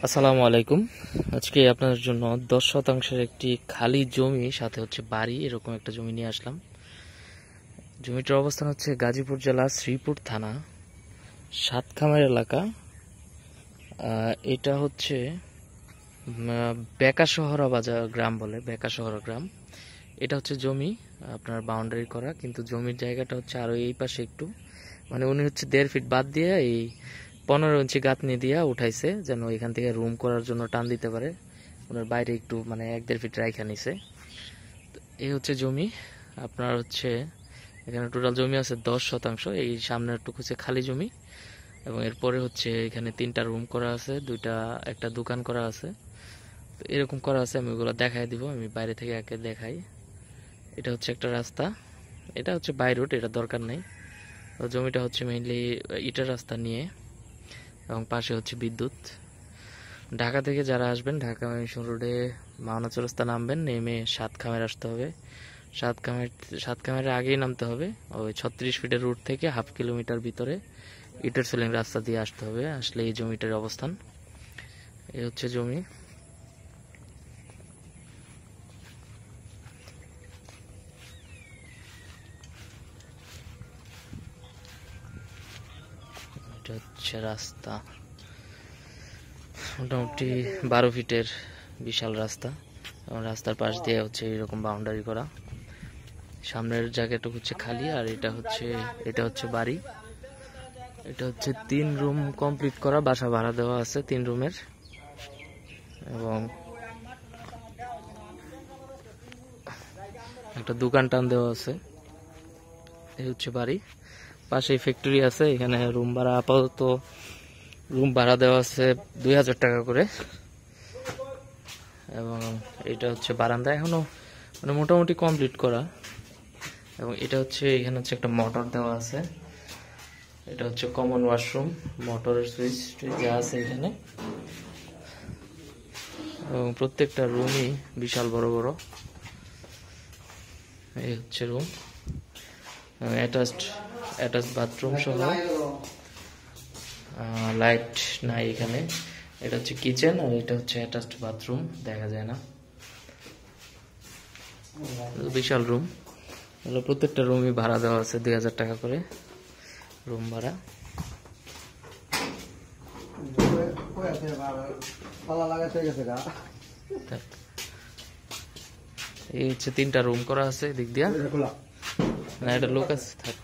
আসসালামু আলাইকুম। আজকে আপনাদের জন্য 10 শতাংশের একটি খালি জমি সাথে হচ্ছে বাড়ি এরকম একটা জমি নিয়ে আসলাম। জমিটার অবস্থান হচ্ছে গাজীপুর জেলা শ্রীপুর থানা সাতখামের এলাকা। এটা হচ্ছে বেকাশহরা বাজার গ্রাম বলে, বেকাশহরা গ্রাম। এটা হচ্ছে জমি আপনার বাউন্ডারি করা, কিন্তু জমির জায়গাটা হচ্ছে আরো এই পাশে একটু, মানে উনি হচ্ছে 1.5 ফিট বাদ দিয়ে এই 15 ইঞ্চি গাঁথনি দিয়া উঠাইছে, যেন এখান থেকে রুম করার জন্য টান দিতে পারে। ওনার বাইরে একটু মানে 1.5 ফিট রাইখা নিছে। এই হচ্ছে জমি আপনার হচ্ছে এখানে টোটাল জমি আছে 10 শতাংশ। এই সামনের টুকু হচ্ছে খালি জমি, এবং এরপরে হচ্ছে এখানে 3টা রুম করা আছে, একটা দোকান করা আছে। তো এরকম করা আছে, আমি ওগুলো দেখাই দিব। আমি বাইরে থেকে একে দেখাই। এটা হচ্ছে একটা রাস্তা, এটা হচ্ছে বাই রোড, এটা দরকার নেই। তো জমিটা হচ্ছে মেইনলি ইটের রাস্তা নিয়ে, এবং পাশে হচ্ছে বিদ্যুৎ। ঢাকা থেকে যারা আসবেন, ঢাকা মিশন রোডে মাওনা চৌরাস্তা নামবেন, নেমে সাতখামের আসতে হবে। সাতখামের আগেই নামতে হবে। ওই 36 ফিটের রুট থেকে হাফ কিলোমিটার ভিতরে ইটের সেলিং রাস্তা দিয়ে আসতে হবে, আসলে এই জমিটার অবস্থান। এই হচ্ছে জমি। এটা হচ্ছে রাস্তা, মোটামুটি 12 ফিটের বিশাল রাস্তা, এবং রাস্তার পাশ দিয়ে হচ্ছে এরকম বাউন্ডারি করা। সামনের জায়গাটা হচ্ছে খালি, আর এটা হচ্ছে বাড়ি। এটা হচ্ছে 3 রুম কমপ্লিট করা, বাসা ভাড়া দেওয়া আছে 3 রুমের, এবং একটা দোকান টান দেওয়া আছে। এই হচ্ছে বাড়ি। পাশেই ফ্যাক্টরি আছে। এখানে রুম ভাড়া আপাতত রুম ভাড়া দেওয়া আছে 2000 টাকা করে, এবং এটা হচ্ছে বারান্দা, এখনো মানে মোটামুটি কমপ্লিট করা। এবং এটা হচ্ছে এখানে হচ্ছে একটা মোটর দেওয়া আছে। এটা হচ্ছে কমন ওয়াশরুম, মোটরের সুইচ যা আছে এখানে, এবং প্রত্যেকটা রুমই বিশাল বড় বড়। এই হচ্ছে রুম, অ্যাটাচড বাথরুম সহ। লাইট নাই এখানে। এটা হচ্ছে কিচেন, আর এটা হচ্ছে অ্যাটাচড বাথরুম, দেখা যায় না। বিশাল রুম। প্রত্যেকটা রুমই ভাড়া দেওয়া আছে 2000 টাকা করে রুম ভাড়া। এই হচ্ছে 3টা রুম করা আছে এদিক দিয়া। না, এটা লোক আছে, থাক।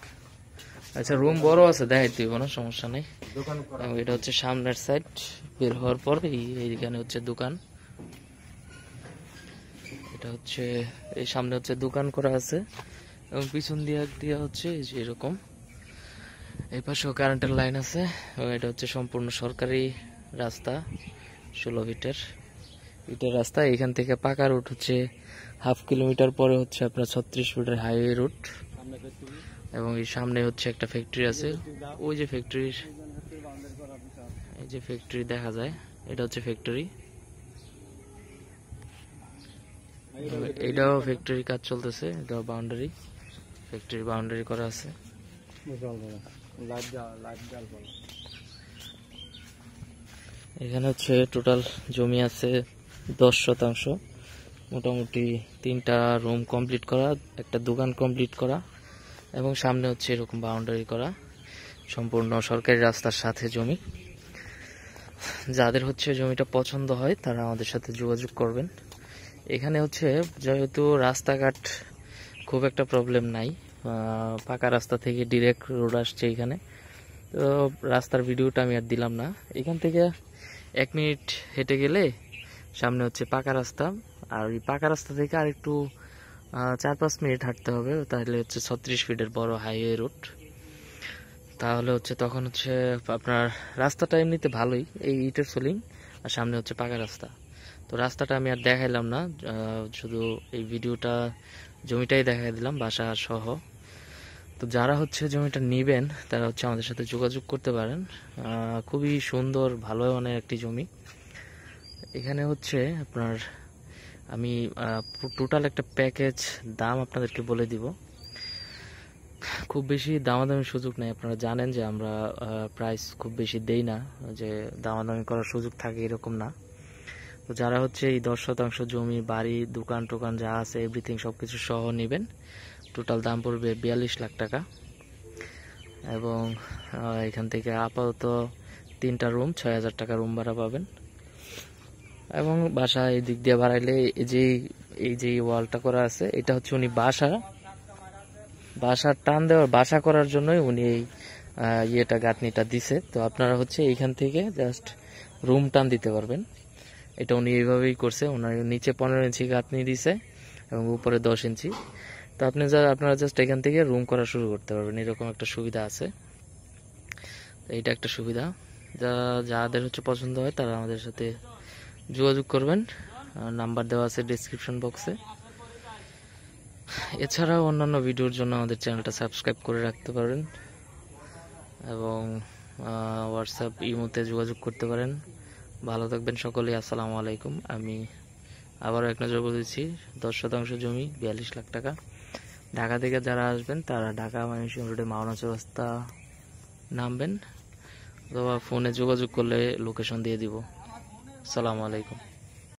আচ্ছা, রুম বড় আছে, দেখাইতে হইব না, সমস্যা নেই। এবং এটা হচ্ছে সামনের সাইড, বের হওয়ার পর এইখানে হচ্ছে দোকান। এটা হচ্ছে এই সামনে হচ্ছে দোকান করা আছে, এবং পিছন দিয়ে হচ্ছে এই যে এরকম। এই পাশেও কারেন্টের লাইন আছে, এবং এটা হচ্ছে সম্পূর্ণ সরকারি রাস্তা, 16 ইটের রাস্তা। এখান থেকে পাকা রুট হচ্ছে হাফ কিলোমিটার পরে হচ্ছে আপনার 36 ফিটের হাইওয়ে রুট, এবং এই সামনে হচ্ছে একটা ফ্যাক্টরি আছে। ওই যে ফ্যাক্টরি দেখা যায়, এটা হচ্ছে ফ্যাক্টরি। এটাও ফ্যাক্টরি কাজ চলতেছে, এটাও ফ্যাক্টরি বাউন্ডারি করা আছে। এখানে হচ্ছে টোটাল জমি আছে 10 শতাংশ। মোটামুটি 3টা রুম কমপ্লিট করা, একটা দোকান কমপ্লিট করা, এবং সামনে হচ্ছে এরকম বাউন্ডারি করা, সম্পূর্ণ সরকারি রাস্তার সাথে জমি। যাদের হচ্ছে জমিটা পছন্দ হয় তারা আমাদের সাথে যোগাযোগ করবেন। এখানে হচ্ছে যেহেতু রাস্তাঘাট খুব একটা প্রবলেম নাই, পাকা রাস্তা থেকে ডিরেক্ট রোড আসছে এখানে। তো রাস্তার ভিডিওটা আমি আর দিলাম না। এখান থেকে 1 মিনিট হেঁটে গেলে সামনে হচ্ছে পাকা রাস্তা, আর এই পাকা রাস্তা থেকে আর একটু 4-5 মিনিট হাঁটতে হবে, তাহলে হচ্ছে 36 ফিটের বড় হাইওয়ে রুট। তাহলে হচ্ছে তখন হচ্ছে আপনার রাস্তাটা এমনিতে ভালোই, এই ইটের সোলিং, আর সামনে হচ্ছে পাকা রাস্তা। তো রাস্তাটা আমি আর দেখাইলাম না, শুধু এই ভিডিওটা জমিটাই দেখাই দিলাম বাসা সহ। তো যারা হচ্ছে জমিটা নিবেন তারা হচ্ছে আমাদের সাথে যোগাযোগ করতে পারেন। খুবই সুন্দর, ভালো মানের একটি জমি। এখানে হচ্ছে আপনার আমি টোটাল একটা প্যাকেজ দাম আপনাদেরকে বলে দিব। খুব বেশি দামাদামি সুযোগ নেই। আপনারা জানেন যে আমরা প্রাইস খুব বেশি দেই না, যে দামাদামি করার সুযোগ থাকে এরকম না। তো যারা হচ্ছে এই 10% জমি, বাড়ি, দোকান টোকান যা আছে এভরিথিং সবকিছু সহ নেবেন, টোটাল দাম পড়বে 42 লাখ টাকা। এবং এখান থেকে আপাতত 3টা রুম 6,000 টাকা রুম ভাড়া পাবেন। এবং বাসা এই দিক দিয়ে বাড়াইলে এই যে ওয়ালটা করা আছে, এটা হচ্ছে উনি বাসার টান দেওয়ার, বাসা করার জন্যই উনি এই ইয়েটা গাঁথনিটা দিছে। তো আপনারা হচ্ছে এইখান থেকে জাস্ট রুম টান দিতে পারবেন। এটা উনি এইভাবেই করছে, ওনার নিচে 15 ইঞ্চি গাঁথনি দিছে এবং উপরে 10 ইঞ্চি। তো আপনারা জাস্ট এখান থেকে রুম করা শুরু করতে পারবেন, এরকম একটা সুবিধা আছে। এইটা একটা সুবিধা, যাদের হচ্ছে পছন্দ হয় তারা আমাদের সাথে যোগাযোগ করবেন, নাম্বার দেওয়া আছে ডেসক্রিপশন বক্সে। এছাড়াও অন্যান্য ভিডিওর জন্য আমাদের চ্যানেলটা সাবস্ক্রাইব করে রাখতে পারেন এবং হোয়াটসঅ্যাপ, ইমোতে যোগাযোগ করতে পারেন। ভালো থাকবেন সকলেই। আসসালামু আলাইকুম। আমি আবারও এক নজর বলে দিচ্ছি, 10% জমি 42 লাখ টাকা। ঢাকা থেকে যারা আসবেন তারা ঢাকা ময়মনসিংহ রোডে মাওনা চৌরাস্তা নামবেন, অথবা ফোনে যোগাযোগ করলে লোকেশন দিয়ে দিব। আসসালামু আলাইকুম।